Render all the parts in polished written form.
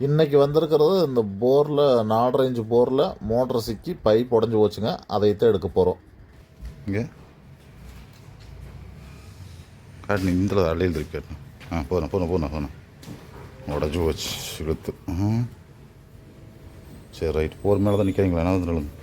இன்றைக்கி வந்திருக்கிறது இந்த போரில் 4 ரேஞ்சு போரில் மோட்டர் சிக்கி பைப் உடஞ்சி போச்சுங்க. அதைத்தான் எடுக்க போகிறோம். இங்கே காட்டு இந்த அள்ளியில் இருக்கு. போனேன் உடஞ்சி போச்சு இழுத்து. சரி ரைட். போர் மேலே தான் நிற்கிறீங்களா? என்ன வந்து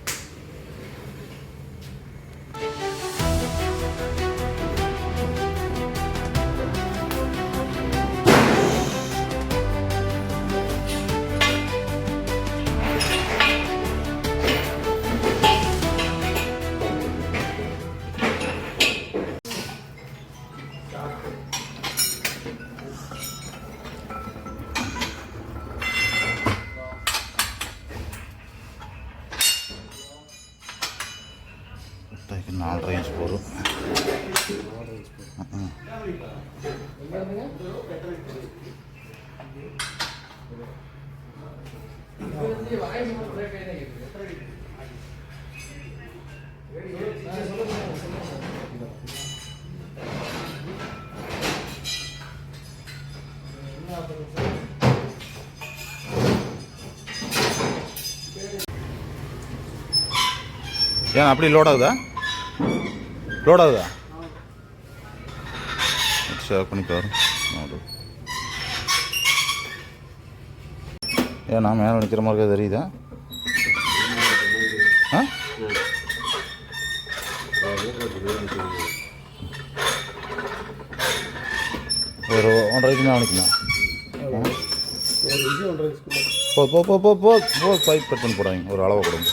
நாலு ரேஞ்ச் போகிறோம். ஏன் அப்படி லோட் ஆகுதா? ஷேர் பண்ணிப்பாரு. ஏன் நான் மேலே நிற்கிற மாதிரி தெரியுதா? ஒரு 1.5 மேலே நிற்கணும். போ பைப் கட் பண்ணி போடாங்க. ஒரு அளவை கொடுங்க.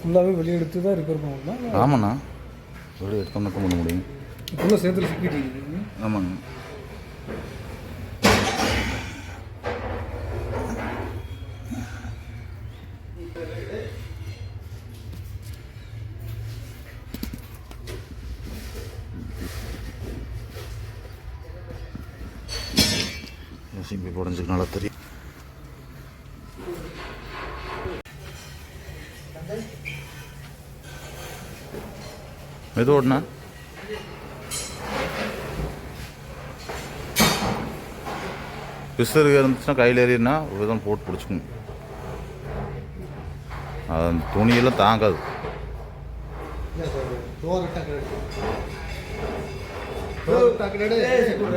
ஃபுல்லாகவே வெளியே எடுத்து தான் ரிப்பேர் பண்ணலாம். ஆமாண்ணா, வெளியே எடுத்தோம்னா பண்ண முடியும். ஃபுல்லாக சேர்த்துல சிக்கிட்டு. ஆமாங்க. சிம்பி உடஞ்சுக்கு நல்லா தெரியும். எது ஓடனா பிசரு இருந்துச்சுன்னா கையில் ஏறினா ஒரு விதம் போட்டு பிடிச்சிக்கணும். அது துணியெல்லாம் தாங்காது.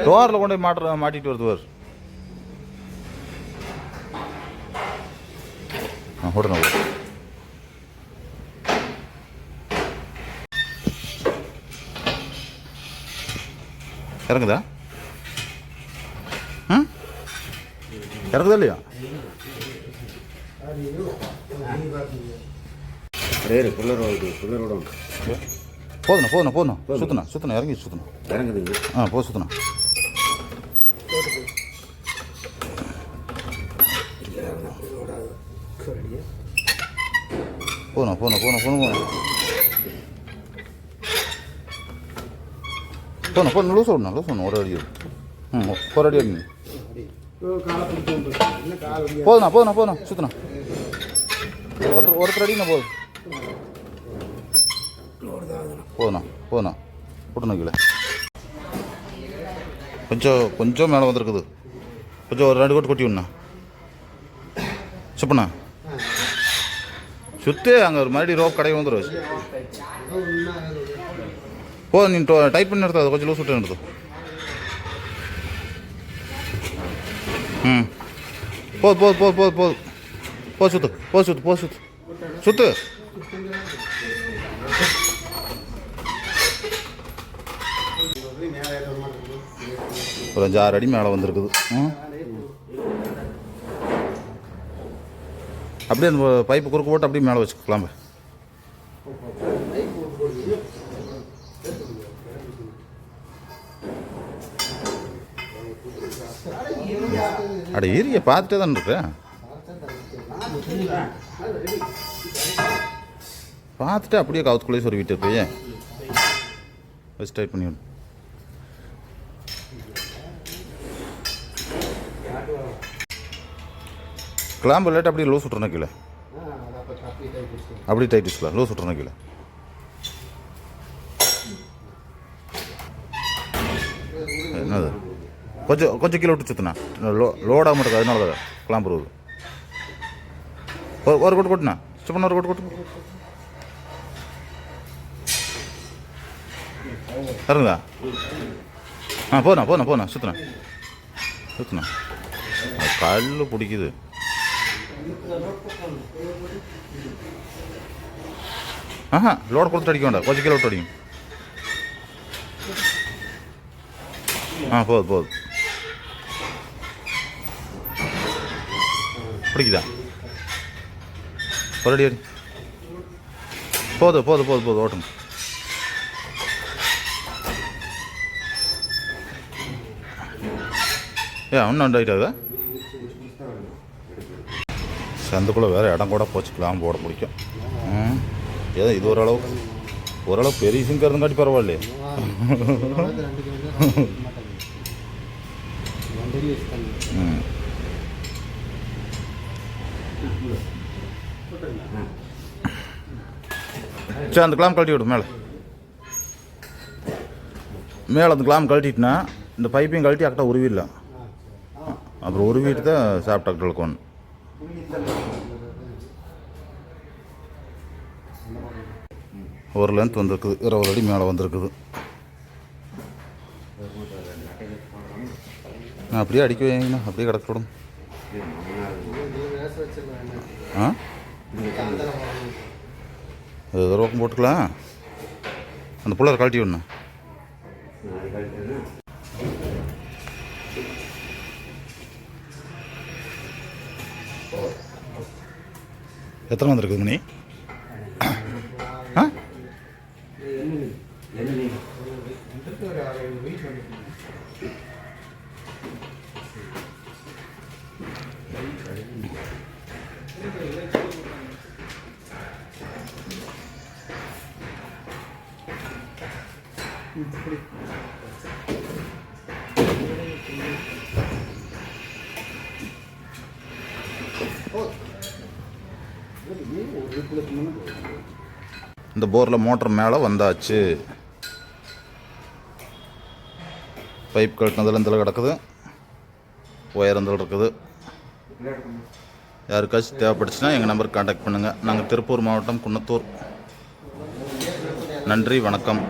டோரில் கொண்டு போய் மாட்டிட்டு வருது வார். ஓடணும். இறங்குதா? இறங்குதா இல்லையா? போதுண்ணா சுத்தணும் இறங்கி சுத்தணும். இறங்குதுங்க. சுத்தணும். போன லூஸ் விடணும். ஒரு அடி ஒரு அடி அடிங்க. போதுண்ணா சுத்தண்ணா. ஒருத்தர் அடிங்கண்ணா. போதுண்ணா விட்டுணும் கீழே. கொஞ்சம் மேலே வந்துருக்குது. கொஞ்சம் ஒரு 2 கோட்டு கொட்டி விடண்ணா. சுப்பண்ணா சுற்று அங்கே ஒரு மறுபடியும் ரோப் கடையை வந்துடும். நீ டைப் பண்ணி எடுத்து கொஞ்சம் லூஸ் விட்டு எடுத்து. சுத்து. ஒரு 5-6 அடி மேலே வந்துருக்குது. அப்படியே அந்த பைப்பு குறுக்கு போட்டு அப்படியே மேலே வச்சுக்கலாம். அட ஏரியா பார்த்துட்டே தான் இருக்கேன். பார்த்துட்டு அப்படியே கவுத்துக்குள்ளே சொருவிட்டு போய் வச்சு டைப் பண்ணி விடு. கிளாம்பு லேட்டாக அப்படியே லூஸ் விட்றேன் கீழே. அப்படி டைட் வச்சுக்கலாம். லூஸ் விட்டுறணும் கீழே. என்னது கொஞ்சம் கீழே விட்டு சுற்றுண்ணா. லோடாக மாட்டேங்க, அதனால தான் கிளாம்பு வருது. ஒரு கொட்டு கொட்டுண்ணா. சும்மா ஒரு கொட்டு கொட்டு இறங்குதா? போண்ணா சுற்றுண்ணா. கல் பிடிக்குது. லோடு கொடுத்துட்டு அடிக்க வேண்டாம், கொஞ்சம் கீழே விட்டு அடிக்கும். போதும். பிடிக்குதா? ஒரு அடி அடி. போதும் ஓட்டுங்க. இன்னும் டைட் ஆகுதா? சந்துக்குள்ளே வேறு இடம் கூட போச்சுக்கலாம். போட பிடிக்கும். ஏதோ இது ஓரளவு பெரிய சிங்காக இருந்துங்காட்டி பரவாயில்லையே. சரி, அந்த கிளாம் கழட்டி விடும். மேலே அந்த கிளாம் கழட்டிட்டுனா இந்த பைப்பையும் கழட்டி அக்கட்டா உருவிடலாம். அப்புறம் உருவிட்டு தான் சாப்பிட்டாக்கிட்டு இருக்கணும். ஒரு லென்த் வந்துருக்குது, 20 அடி மேலே வந்திருக்குது. அப்படியே அடிக்க வைங்கண்ணா, அப்படியே கிடக்க விடும். ரோக்கம் போட்டுக்கலாம். அந்த புள்ளரை கழட்டி விடணும். எத்தனை வந்துருக்குங்க நீ? இந்த போரில் மோட்டர் மேலே வந்தாச்சு. பைப் கட்டினதில் இதில் கிடக்குது, ஒயர் இதில் இருக்குது. யாருக்காச்சும் தேவைப்பட்டுச்சுன்னா எங்கள் நம்பருக்கு கான்டாக்ட் பண்ணுங்கள். நாங்கள் திருப்பூர் மாவட்டம், குன்னத்தூர். நன்றி, வணக்கம்.